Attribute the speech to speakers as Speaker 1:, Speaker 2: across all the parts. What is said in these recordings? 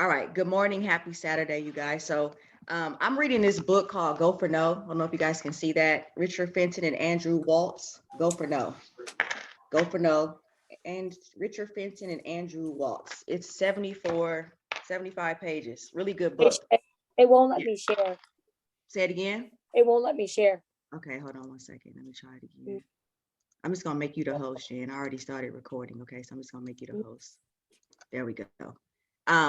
Speaker 1: All right. Good morning. Happy Saturday, you guys. I'm reading this book called Go for No. I don't know if you guys can see that. Richard Fenton and Andrew Waltz. Go for No. Go for No. And Richard Fenton and Andrew Waltz. It's 74, 75 pages. Really good
Speaker 2: Hey,
Speaker 1: book.
Speaker 2: it won't let
Speaker 1: Yeah.
Speaker 2: me share.
Speaker 1: Say it again.
Speaker 2: It won't let me share.
Speaker 1: Okay, hold on one second. Let me try it again. I'm just gonna make you the host, Jen. I already started recording. Okay, so I'm just gonna make you the host. There we go.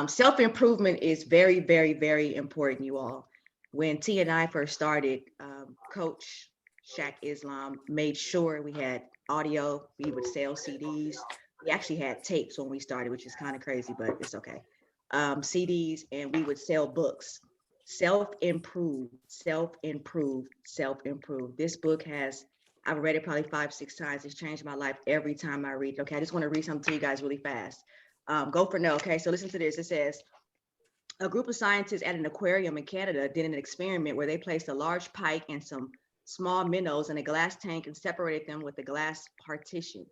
Speaker 1: Self-improvement is very, very, very important, you all. When T and I first started, Coach Shaq Islam made sure we had audio. We would sell CDs. We actually had tapes when we started, which is kind of crazy, but it's okay. CDs, and we would sell books. Self-improve, self-improve, self-improve. This book has, I've read it probably 5, 6 times. It's changed my life every time I read it. Okay, I just want to read something to you guys really fast. Go for no. Okay, so listen to this. It says a group of scientists at an aquarium in Canada did an experiment where they placed a large pike and some small minnows in a glass tank and separated them with a glass partition.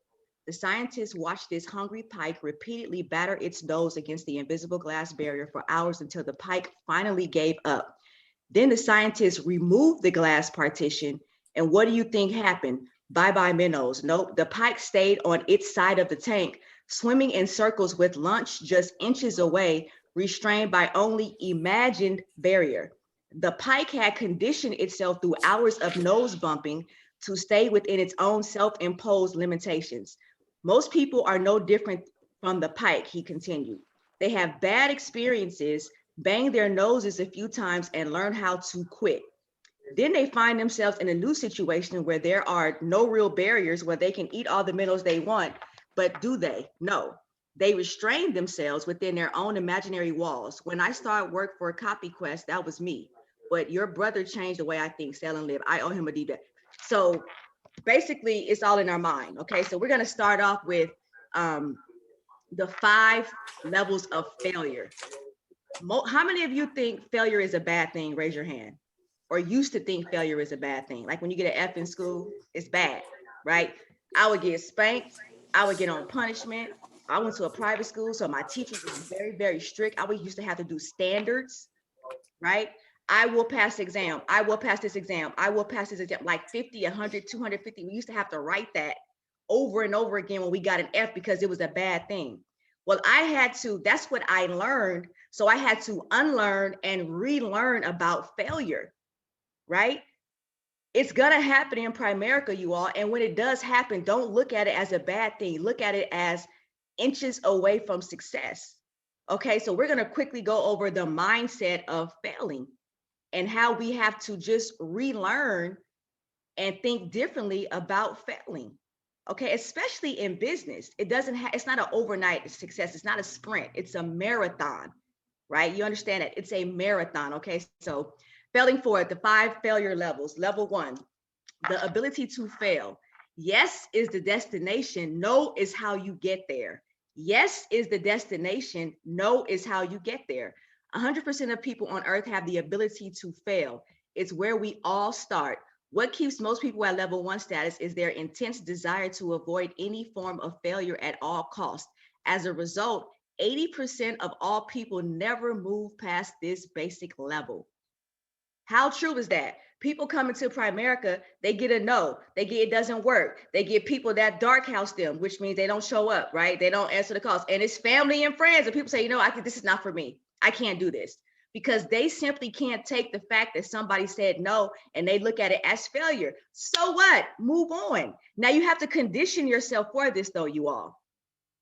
Speaker 1: The scientists watched this hungry pike repeatedly batter its nose against the invisible glass barrier for hours until the pike finally gave up. Then the scientists removed the glass partition, and what do you think happened? Bye bye minnows. Nope, the pike stayed on its side of the tank, swimming in circles with lunch just inches away, restrained by only imagined barrier. The pike had conditioned itself through hours of nose bumping to stay within its own self-imposed limitations. Most people are no different from the pike, he continued. They have bad experiences, bang their noses a few times, and learn how to quit. Then they find themselves in a new situation where there are no real barriers, where they can eat all the minnows they want. But do they? No. They restrain themselves within their own imaginary walls. When I started work for Copy Quest, that was me. But your brother changed the way I think, sell and live. I owe him a deep debt. So basically, it's all in our mind. Okay, so we're gonna start off with um, the 5 levels of failure. How many of you think failure is a bad thing? Raise your hand. Or used to think failure is a bad thing. Like when you get an F in school, it's bad, right? I would get spanked. I would get on punishment. I went to a private school, so my teachers were very, very strict. I would used to have to do standards, right? I will pass the exam. I will pass this exam. I will pass this exam. Like 50, 100, 250. We used to have to write that over and over again when we got an F because it was a bad thing. Well, I had to, that's what I learned. So I had to unlearn and relearn about failure, right? It's gonna happen in Primerica, you all. And when it does happen, don't look at it as a bad thing. Look at it as inches away from success. Okay, so we're gonna quickly go over the mindset of failing and how we have to just relearn and think differently about failing. Okay, especially in business. It doesn't have, it's not an overnight success, it's not a sprint, it's a marathon, right? You understand that it's a marathon. Okay, so failing forward, the 5 failure levels. Level 1, the ability to fail. Yes is the destination, no is how you get there. Yes is the destination, no is how you get there. 100% of people on earth have the ability to fail. It's where we all start. What keeps most people at level 1 status is their intense desire to avoid any form of failure at all costs. As a result, 80% of all people never move past this basic level. How true is that? People coming to Primerica, they get a no, they get it doesn't work. They get people that dark house them, which means they don't show up, right? They don't answer the calls. And it's family and friends. And people say, this is not for me. I can't do this. Because they simply can't take the fact that somebody said no and they look at it as failure. So what? Move on. Now you have to condition yourself for this, though, you all.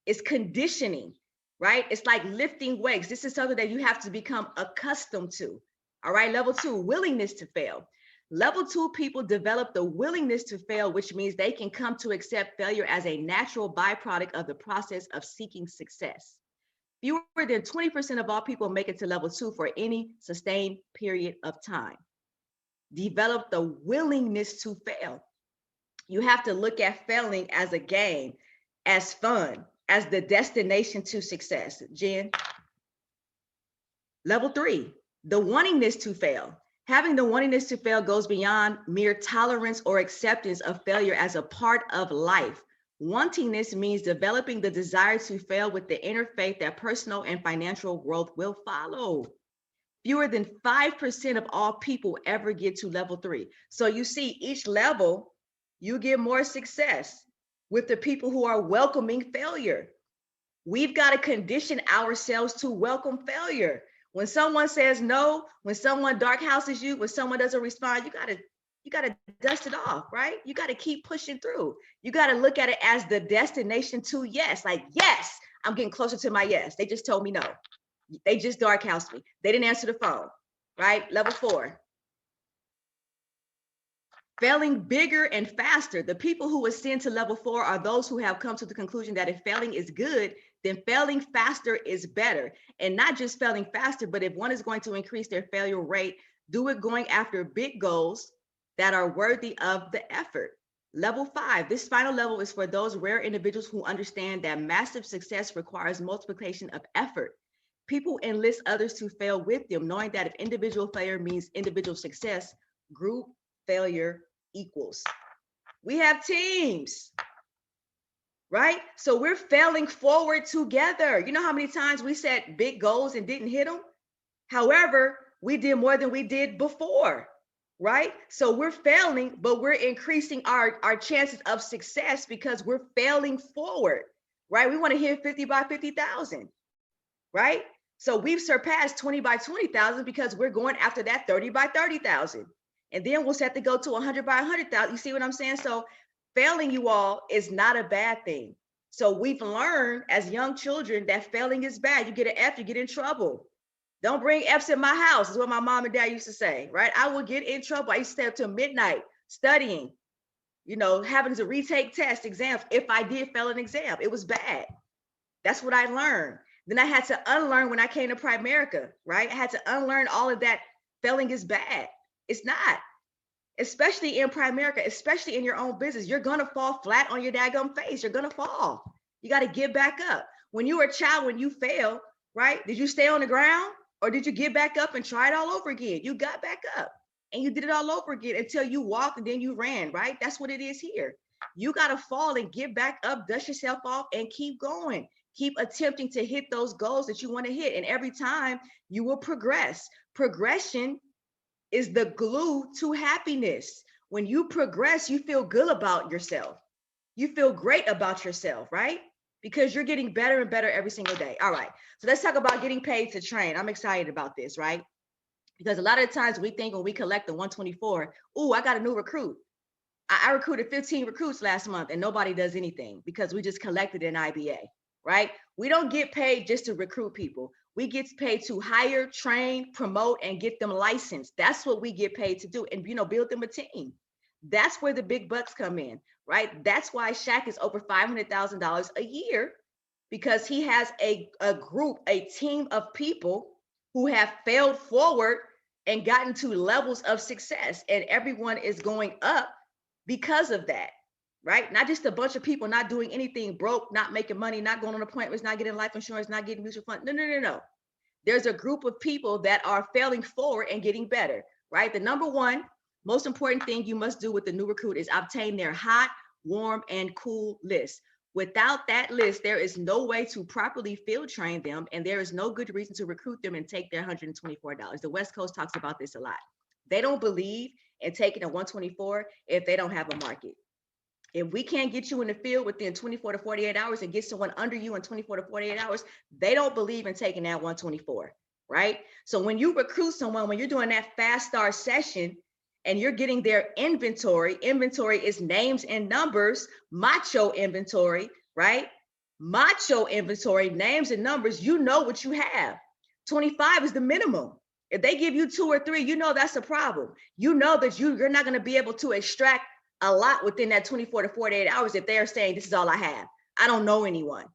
Speaker 1: It's conditioning, right? It's like lifting weights. This is something that you have to become accustomed to. All right, level 2, willingness to fail. Level 2 people develop the willingness to fail, which means they can come to accept failure as a natural byproduct of the process of seeking success. Fewer than 20% of all people make it to level 2 for any sustained period of time. Develop the willingness to fail. You have to look at failing as a game, as fun, as the destination to success. Jen? Level 3, the wantingness to fail. Having the wantingness to fail goes beyond mere tolerance or acceptance of failure as a part of life. Wantingness means developing the desire to fail with the inner faith that personal and financial growth will follow. Fewer than 5% of all people ever get to level 3. So you see, each level, you get more success with the people who are welcoming failure. We've got to condition ourselves to welcome failure. When someone says no, when someone dark houses you, when someone doesn't respond, you gotta dust it off, right? You gotta keep pushing through. You gotta look at it as the destination to yes. Like, yes, I'm getting closer to my yes. They just told me no. They just dark housed me. They didn't answer the phone, right? Level 4. Failing bigger and faster. The people who ascend to level 4 are those who have come to the conclusion that if failing is good, then failing faster is better. And not just failing faster, but if one is going to increase their failure rate, do it going after big goals that are worthy of the effort. Level 5, this final level is for those rare individuals who understand that massive success requires multiplication of effort. People enlist others to fail with them, knowing that if individual failure means individual success, group failure equals. We have teams, right? So we're failing forward together. You know how many times we set big goals and didn't hit them? However, we did more than we did before, right? So we're failing, but we're increasing our chances of success because we're failing forward, right? We want to hit 50 by 50,000, right? So we've surpassed 20 by 20,000 because we're going after that 30 by 30,000. And then we'll set to go to 100 by 100,000. You see what I'm saying? So failing, you all, is not a bad thing. So we've learned as young children that failing is bad. You get an F, you get in trouble. Don't bring F's in my house, is what my mom and dad used to say, right? I would get in trouble. I used to stay up till midnight studying, you know, having to retake tests, exams. If I did fail an exam, it was bad. That's what I learned. Then I had to unlearn when I came to Primerica, right? I had to unlearn all of that. Failing is bad. It's not, especially in Primerica, especially in your own business. You're gonna fall flat on your daggum face. You're gonna fall. You got to get back up. When you were a child, when you failed, right? Did you stay on the ground or did you get back up and try it all over again? You got back up and you did it all over again until you walked and then you ran, right? That's what it is here. You got to fall and get back up, dust yourself off and keep going. Keep attempting to hit those goals that you want to hit. And every time you will progress. Progression is the glue to happiness. When you progress, you feel good about yourself. You feel great about yourself, right? Because you're getting better and better every single day. All right, so let's talk about getting paid to train. I'm excited about this, right? Because a lot of times we think when we collect the 124, oh, I got a new recruit. I recruited 15 recruits last month and nobody does anything because we just collected an IBA, right? We don't get paid just to recruit people. We get paid to hire, train, promote, and get them licensed. That's what we get paid to do. And, you know, build them a team. That's where the big bucks come in, right? That's why Shaq is over $500,000 a year, because he has a group, a team of people who have failed forward and gotten to levels of success. And everyone is going up because of that, right? Not just a bunch of people not doing anything, broke, not making money, not going on appointments, not getting life insurance, not getting mutual funds. No. There's a group of people that are failing forward and getting better, right? The number one most important thing you must do with the new recruit is obtain their hot, warm, and cool list. Without that list, there is no way to properly field train them, and there is no good reason to recruit them and take their $124. The West Coast talks about this a lot. They don't believe in taking a 124 if they don't have a market. If we can't get you in the field within 24 to 48 hours and get someone under you in 24 to 48 hours, they don't believe in taking that 124, right? So when you recruit someone, when you're doing that fast start session and you're getting their inventory is names and numbers, macho inventory, right? Macho inventory, names and numbers, you know what you have. 25 is the minimum. If they give you 2 or 3, you know that's a problem. You know that you're not going to be able to extract a lot within that 24 to 48 hours if they're saying, this is all I have. I don't know anyone.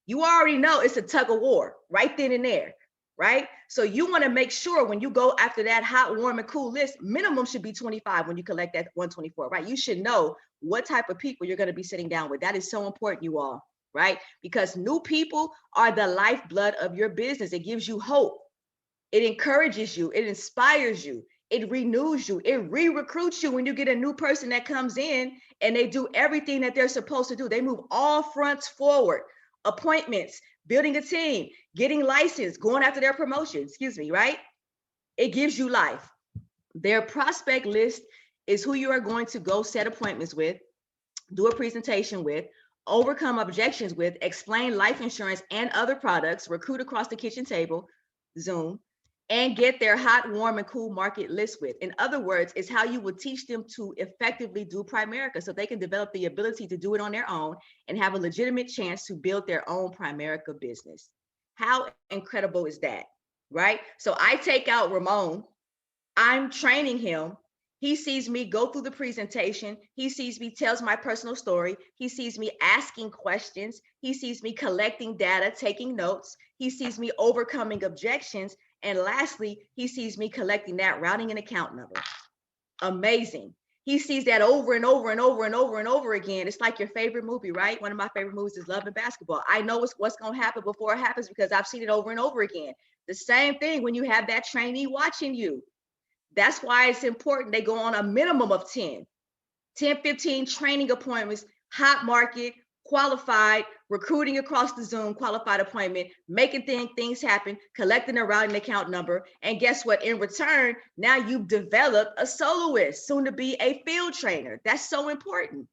Speaker 1: You already know it's a tug of war right then and there, right? So you want to make sure when you go after that hot, warm, and cool list, minimum should be 25 when you collect that 124, right? You should know what type of people you're going to be sitting down with. That is so important, you all, right? Because new people are the lifeblood of your business. It gives you hope. It encourages you. It inspires you. it renews you, it re-recruits you when you get a new person that comes in and they do everything that they're supposed to do. They move all fronts forward, appointments, building a team, getting licensed, going after their promotion, right? It gives you life. Their prospect list is who you are going to go set appointments with, do a presentation with, overcome objections with, explain life insurance and other products, recruit across the kitchen table, Zoom, and get their hot, warm, and cool market list with. In other words, it's how you would teach them to effectively do Primerica so they can develop the ability to do it on their own and have a legitimate chance to build their own Primerica business. How incredible is that, right? So I take out Ramon, I'm training him. He sees me go through the presentation. He sees me tells my personal story. He sees me asking questions. He sees me collecting data, taking notes. He sees me overcoming objections. And lastly, he sees me collecting that routing and account number. Amazing. He sees that over and over and over and over and over again. It's like your favorite movie, right? One of my favorite movies is Love and Basketball. I know what's going to happen before it happens because I've seen it over and over again. The same thing when you have that trainee watching you. That's why it's important they go on a minimum of 10, 15 training appointments, hot market, qualified, recruiting across the Zoom, qualified appointment, making things happen, collecting a routing account number. And guess what? In return, now you've developed a soloist, soon to be a field trainer. That's so important.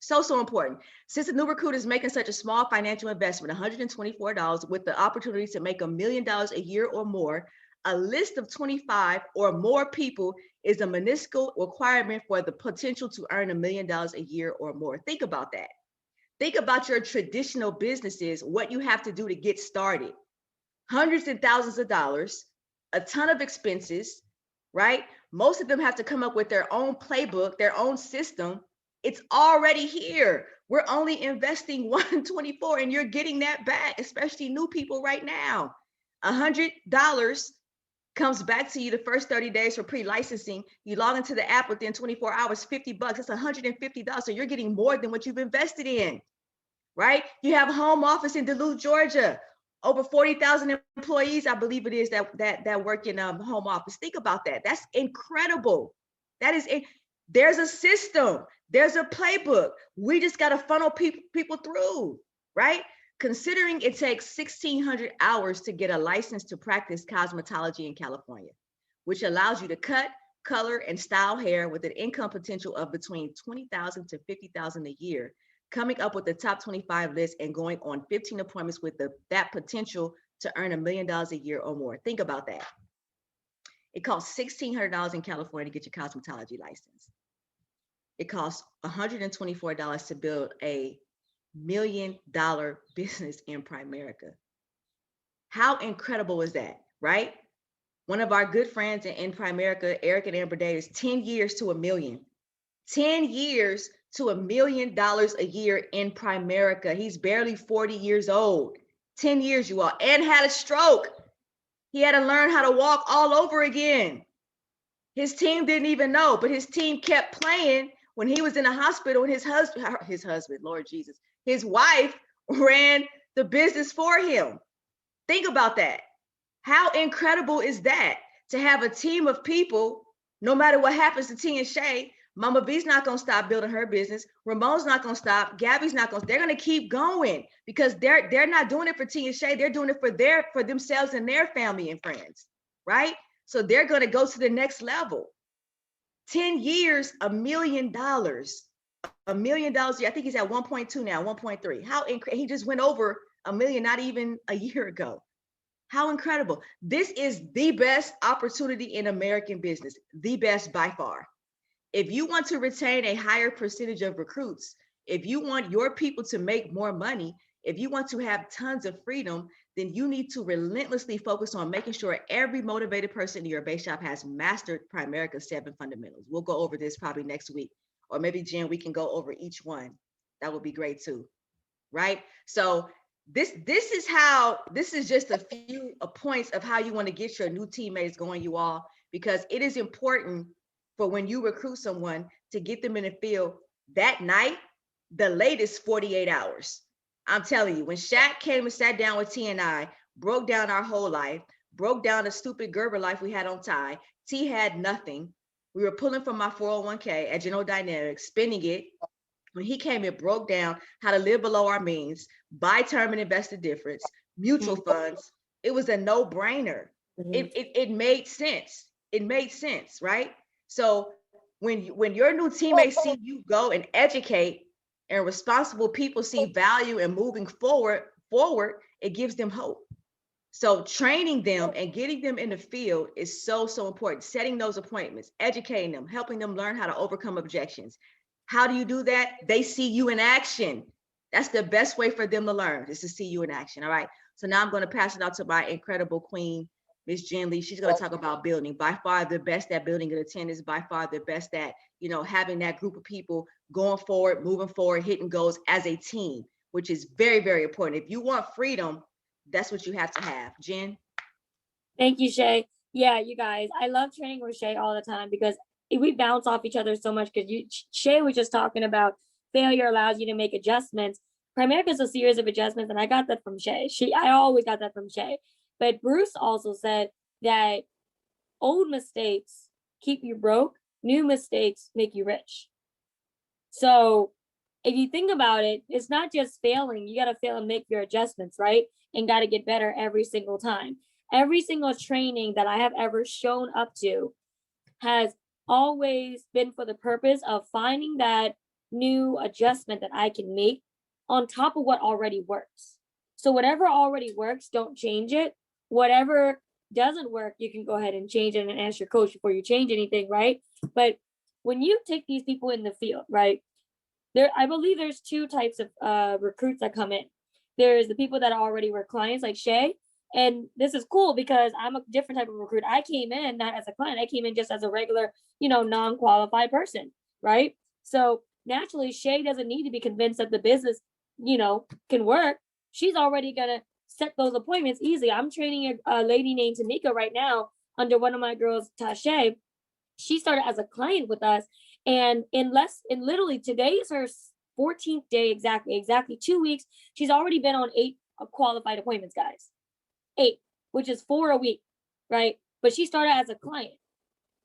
Speaker 1: So important. Since the new recruit is making such a small financial investment, $124, with the opportunity to make $1 million a year or more, a list of 25 or more people is a minuscule requirement for the potential to earn $1 million a year or more. Think about that. Think about your traditional businesses, what you have to do to get started. Hundreds and thousands of dollars, a ton of expenses, right? Most of them have to come up with their own playbook, their own system. It's already here. We're only investing $124 and you're getting that back, especially new people right now. $100 comes back to you the first 30 days for pre-licensing. You log into the app within 24 hours, $50, that's $150. So you're getting more than what you've invested in, right? You have a home office in Duluth, Georgia, over 40,000 employees, I believe it is, that work in home office. Think about that. That's incredible. That is it. There's a system. There's a playbook. We just got to funnel people through, right? Considering it takes 1,600 hours to get a license to practice cosmetology in California, which allows you to cut, color, and style hair with an income potential of between $20,000 to $50,000 a year, coming up with the top 25 list and going on 15 appointments with that potential to earn $1 million a year or more. Think about that. It costs $1,600 in California to get your cosmetology license. It costs $124 to build a $1 million business in Primerica. How incredible is that, right? One of our good friends in Primerica, Eric and Amber Davis, 10 years to $1 million. 10 years to $1 million a year in Primerica. He's barely 40 years old. 10 years, you all, and had a stroke. He had to learn how to walk all over again. His team didn't even know, but his team kept playing when he was in the hospital, and his husband, Lord Jesus, his wife ran the business for him. Think about that. How incredible is that? To have a team of people, no matter what happens to T and Shay, Mama V's not going to stop building her business. Ramon's not going to stop. Gabby's not going to. They're going to keep going because they're not doing it for T and Shay. They're doing it for themselves and their family and friends, right? So they're going to go to the next level. 10 years, $1 million. $1 million. I think he's at 1.2 now, 1.3. How he just went over $1 million not even a year ago. How incredible. This is the best opportunity in American business, the best by far. If you want to retain a higher percentage of recruits, if you want your people to make more money, if you want to have tons of freedom, then you need to relentlessly focus on making sure every motivated person in your base shop has mastered Primerica's 7 fundamentals. We'll go over this probably next week, or maybe Jen, we can go over each one. That would be great too, right? So this is just a few points of how you want to get your new teammates going, you all, because it is important for when you recruit someone to get them in the field that night, the latest 48 hours. I'm telling you, when Shaq came and sat down with T and I, broke down our whole life, broke down the stupid Gerber life we had on Ty, T had nothing. We were pulling from my 401k at General Dynamics, spending it. When he came, it broke down how to live below our means, buy term and invest the difference, mutual funds. It was a no-brainer. It made sense. It made sense, right? So when your new teammates see you go and educate, and responsible people see value in moving forward, it gives them hope. So training them and getting them in the field is so, so important. Setting those appointments, educating them, helping them learn how to overcome objections. How do you do that? They see you in action. That's the best way for them to learn, is to see you in action. All right. So now I'm going to pass it out to my incredible queen, Miss Jen Lee. She's going to talk about building. By far the best at building an attendance, by far the best at, having that group of people going forward, moving forward, hitting goals as a team, which is very, very important. If you want freedom, that's what you have to have. Jen?
Speaker 2: Thank you, Shay. Yeah, you guys, I love training with Shay all the time because we bounce off each other so much, because Shay was just talking about failure allows you to make adjustments. Primerica is a series of adjustments, and I got that from Shay. I always got that from Shay. But Bruce also said that old mistakes keep you broke, new mistakes make you rich. So if you think about it, it's not just failing. You got to fail and make your adjustments, right? And got to get better every single time. Every single training that I have ever shown up to has always been for the purpose of finding that new adjustment that I can make on top of what already works. So whatever already works, don't change it. Whatever doesn't work, you can go ahead and change it and ask your coach before you change anything, right? But when you take these people in the field, right, I believe there's two types of recruits that come in. There's the people that already were clients like Shay. And this is cool because I'm a different type of recruit. I came in not as a client. I came in just as a regular, non-qualified person, right? So naturally, Shay doesn't need to be convinced that the business, can work. She's already going to set those appointments easily. I'm training a lady named Tanika right now under one of my girls, Tashay. She started as a client with us. And in literally today is her 14th day, exactly 2 weeks. She's already been on 8 qualified appointments, guys. 8, which is 4 a week, right? But she started as a client.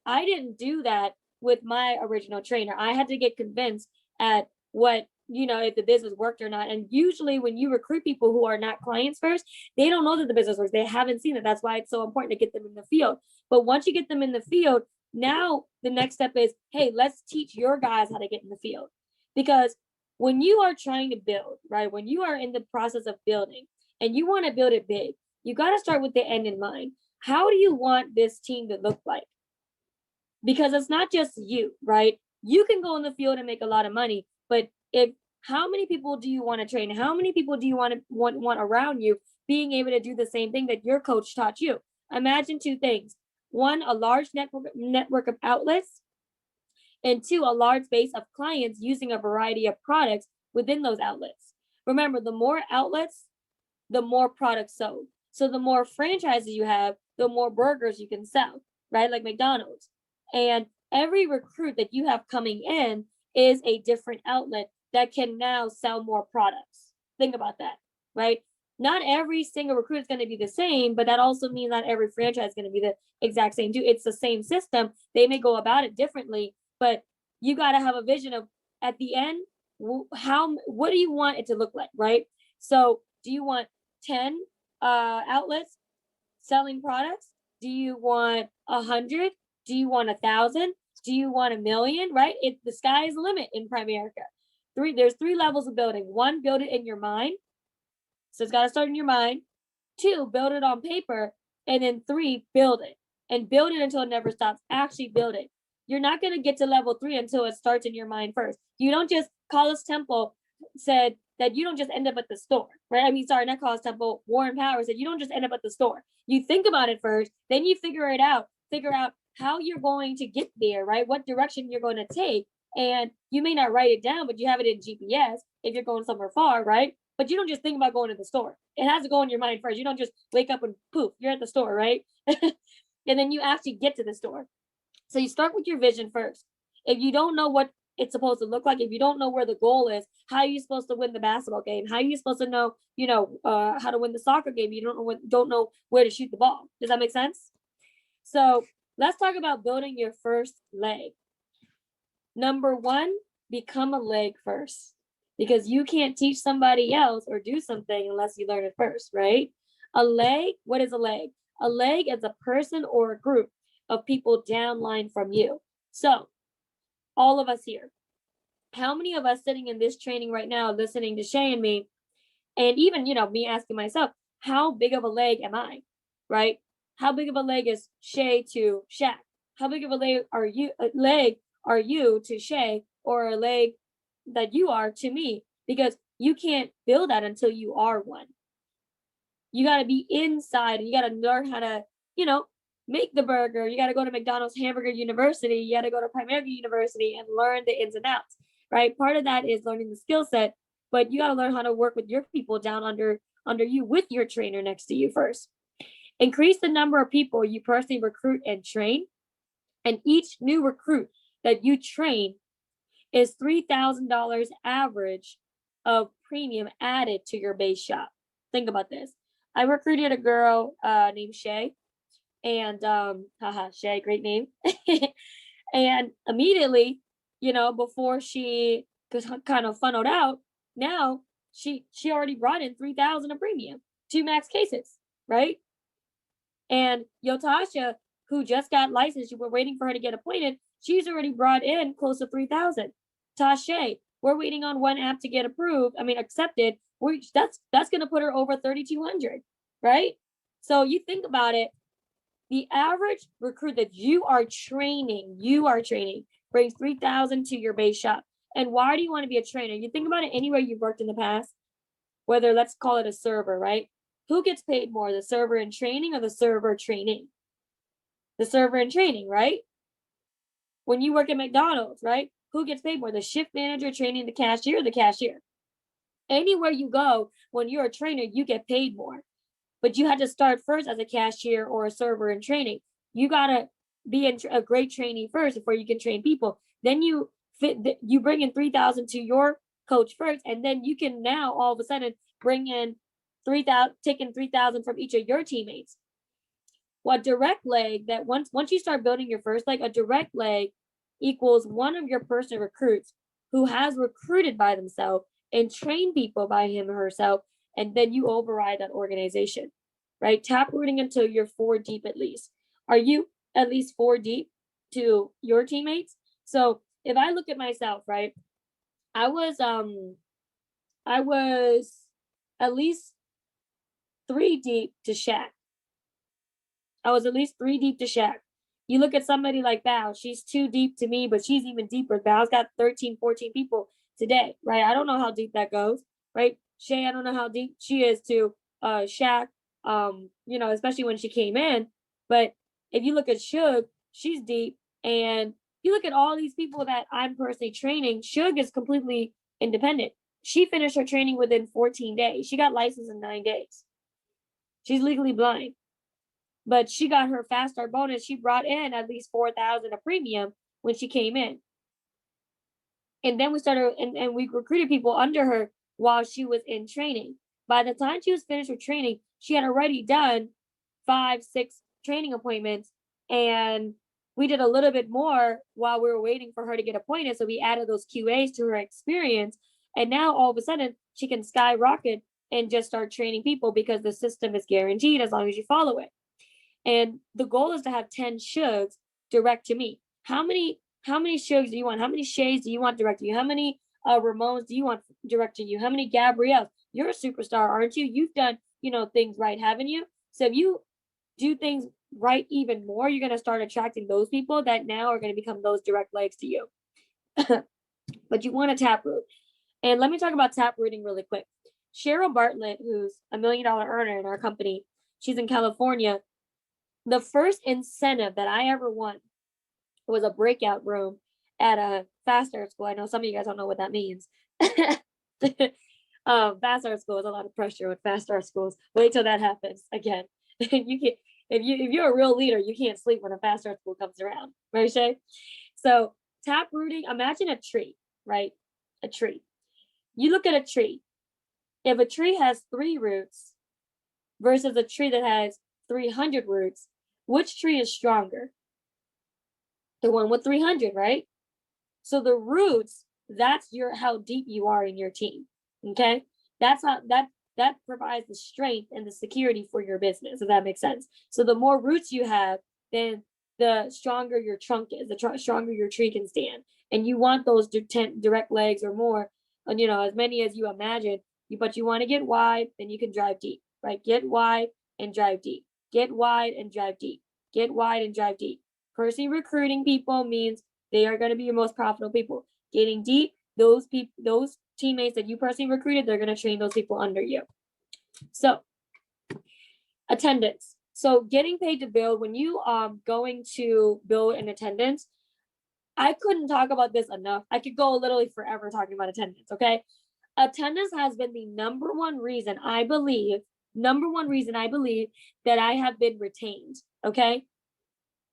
Speaker 2: I didn't do that with my original trainer. I had to get convinced at what, if the business worked or not. And usually when you recruit people who are not clients first, they don't know that the business works. They haven't seen it. That's why it's so important to get them in the field. But once you get them in the field, now the next step is, hey, let's teach your guys how to get in the field. Because when you are trying to build, right, when you are in the process of building and you want to build it big, you got to start with the end in mind. How do you want this team to look like? Because it's not just you, right? You can go in the field and make a lot of money, but how many people do you want to train? How many people do you want around you being able to do the same thing that your coach taught you? Imagine 2 things. 1, a large network of outlets, and 2, a large base of clients using a variety of products within those outlets. Remember, the more outlets, the more products sold. So the more franchises you have, the more burgers you can sell, right? Like McDonald's. And every recruit that you have coming in is a different outlet that can now sell more products. Think about that, right? Not every single recruit is going to be the same, but that also means not every franchise is going to be the exact same too. It's the same system. They may go about it differently, but you got to have a vision of, at the end, what do you want it to look like, right? So do you want 10 outlets selling products? Do you want 100? Do you want 1,000? Do you want 1,000,000? Right? The sky is the limit in Primerica. There's 3 levels of building. 1, build it in your mind. So it's got to start in your mind. 2, build it on paper. And then 3, build it. And build it until it never stops. Actually build it. You're not going to get to level 3 until it starts in your mind first. You don't just, Collis Temple said that you don't just end up at the store, right? I mean, sorry, not Collis Temple, Warren Power said you don't just end up at the store. You think about it first, then you figure out how you're going to get there, right? What direction you're going to take. And you may not write it down, but you have it in GPS if you're going somewhere far, right? But you don't just think about going to the store. It has to go in your mind first. You don't just wake up and poof, you're at the store, right? And then you actually get to the store. So you start with your vision first. If you don't know what it's supposed to look like, if you don't know where the goal is, how are you supposed to win the basketball game? How are you supposed to know, how to win the soccer game? You don't know where to shoot the ball. Does that make sense? So let's talk about building your first leg. Number one, become a leg first, because you can't teach somebody else or do something unless you learn it first, right? A leg, what is a leg? A leg is a person or a group of people downline from you. So, all of us here, how many of us sitting in this training right now, listening to Shay and me, and even, me asking myself, how big of a leg am I, right? How big of a leg is Shay to Shaq? How big of a leg are you to Shay, or a leg that you are to me? Because you can't build that until you are one. You got to be inside, and you got to learn how to, make the burger. You got to go to McDonald's Hamburger University. You got to go to Primerica University and learn the ins and outs, right? Part of that is learning the skill set, but you got to learn how to work with your people down under you with your trainer next to you first. Increase the number of people you personally recruit and train. And each new recruit that you train is $3,000 average of premium added to your base shop. Think about this. I recruited a girl named Shay, and Shay, great name. And immediately, before she kind of funneled out, now she already brought in 3,000 of premium, 2 max cases, right? And Yotasha, who just got licensed, you were waiting for her to get appointed, she's already brought in close to 3,000. Tasha, we're waiting on one app to get accepted. That's going to put her over 3,200, right? So you think about it, the average recruit that you are training brings 3,000 to your base shop. And why do you want to be a trainer? You think about it anywhere you've worked in the past, whether let's call it a server, right? Who gets paid more, the server in training or the server training? The server in training, right? When you work at McDonald's, right? Who gets paid more, the shift manager training the cashier or the cashier? Anywhere you go, when you're a trainer, you get paid more. But you had to start first as a cashier or a server in training. You got to be a great trainee first before you can train people. Then you bring in 3,000 to your coach first, and then you can now all of a sudden bring in 3,000, taking 3,000 from each of your teammates. What direct leg, that once you start building your first leg, a direct leg equals one of your personal recruits who has recruited by themselves and trained people by him or herself, and then you override that organization, right? Tap rooting until you're 4 deep at least. Are you at least 4 deep to your teammates? So if I look at myself, right, I was at least 3 deep to Shaq. I was at least 3 deep to Shaq. You look at somebody like Bao, she's 2 deep to me, but she's even deeper. Bao's got 13, 14 people today, right? I don't know how deep that goes, right? Shay, I don't know how deep she is to Shaq, especially when she came in. But if you look at Shug, she's deep. And you look at all these people that I'm personally training, Shug is completely independent. She finished her training within 14 days. She got licensed in 9 days. She's legally blind. But she got her fast start bonus. She brought in at least 4,000 of premium when she came in. And then we started, and we recruited people under her while she was in training. By the time she was finished her training, she had already done 5, 6 training appointments. And we did a little bit more while we were waiting for her to get appointed. So we added those QAs to her experience. And now all of a sudden she can skyrocket and just start training people because the system is guaranteed as long as you follow it. And the goal is to have 10 Shugs direct to me. How many Shugs do you want? How many Shays do you want direct to you? How many Ramones do you want direct to you? How many Gabrielles? You're a superstar, aren't you? You've done, things right, haven't you? So if you do things right even more, you're going to start attracting those people that now are going to become those direct legs to you. But you want to tap root. And let me talk about tap rooting really quick. Cheryl Bartlett, who's a $1 million earner in our company, she's in California. The first incentive that I ever won was a breakout room at a fast start school. I know some of you guys don't know what that means. Fast start school is a lot of pressure with fast start schools. Wait till that happens again. You can't, if you're a real leader, you can't sleep when a fast start school comes around, right, Shay? So tap rooting, imagine a tree, right? A tree. You look at a tree. If a tree has 3 roots versus a tree that has 300 roots, which tree is stronger? The one with 300, right? So the roots, that's how deep you are in your team. Okay. That's how that provides the strength and the security for your business, if that makes sense. So the more roots you have, then the stronger your trunk is, the stronger your tree can stand. And you want those 10 direct legs or more, and as many as you imagine. But you want to get wide, then you can drive deep, right? Get wide and drive deep. Get wide and drive deep. Get wide and drive deep. Personally recruiting people means they are going to be your most profitable people. Getting deep, those teammates that you personally recruited, they're going to train those people under you. So, attendance. So, getting paid to build, when you are going to build an attendance, I couldn't talk about this enough. I could go literally forever talking about attendance, okay? Attendance has been the number one reason I believe that I have been retained, okay?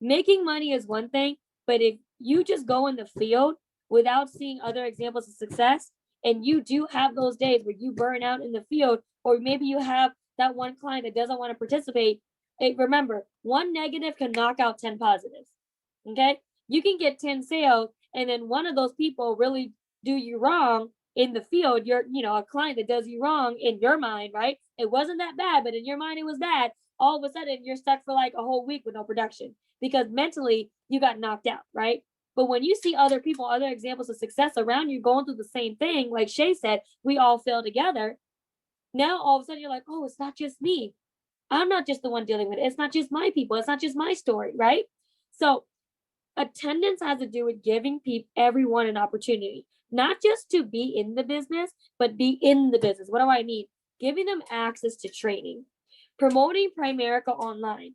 Speaker 2: Making money is one thing, but if you just go in the field without seeing other examples of success, and you do have those days where you burn out in the field, or maybe you have that one client that doesn't want to participate, remember, one negative can knock out 10 positives. Okay? You can get 10 sales, and then one of those people really do you wrong in the field. You're, a client that does you wrong in your mind, right? It wasn't that bad, but in your mind it was bad. All of a sudden, you're stuck for like a whole week with no production because mentally you got knocked out, right? But when you see other people, other examples of success around you going through the same thing, like Shay said, we all fail together. Now all of a sudden you're like, oh, it's not just me. I'm not just the one dealing with it. It's not just my people. It's not just my story, right? So attendance has to do with giving everyone an opportunity, not just to be in the business, but be in the business. What do I mean? Giving them access to training, promoting Primerica online,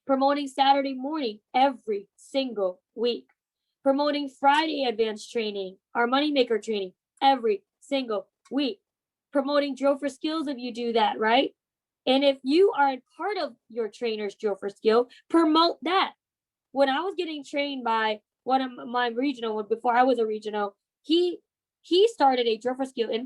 Speaker 2: promoting Saturday morning every single week, promoting Friday advanced training, our moneymaker training every single week, promoting Drill for Skills if you do that, right? And if you are part of your trainer's Drill for Skill, promote that. When I was getting trained by one of my regional, before I was a regional, he started a Drill for Skill in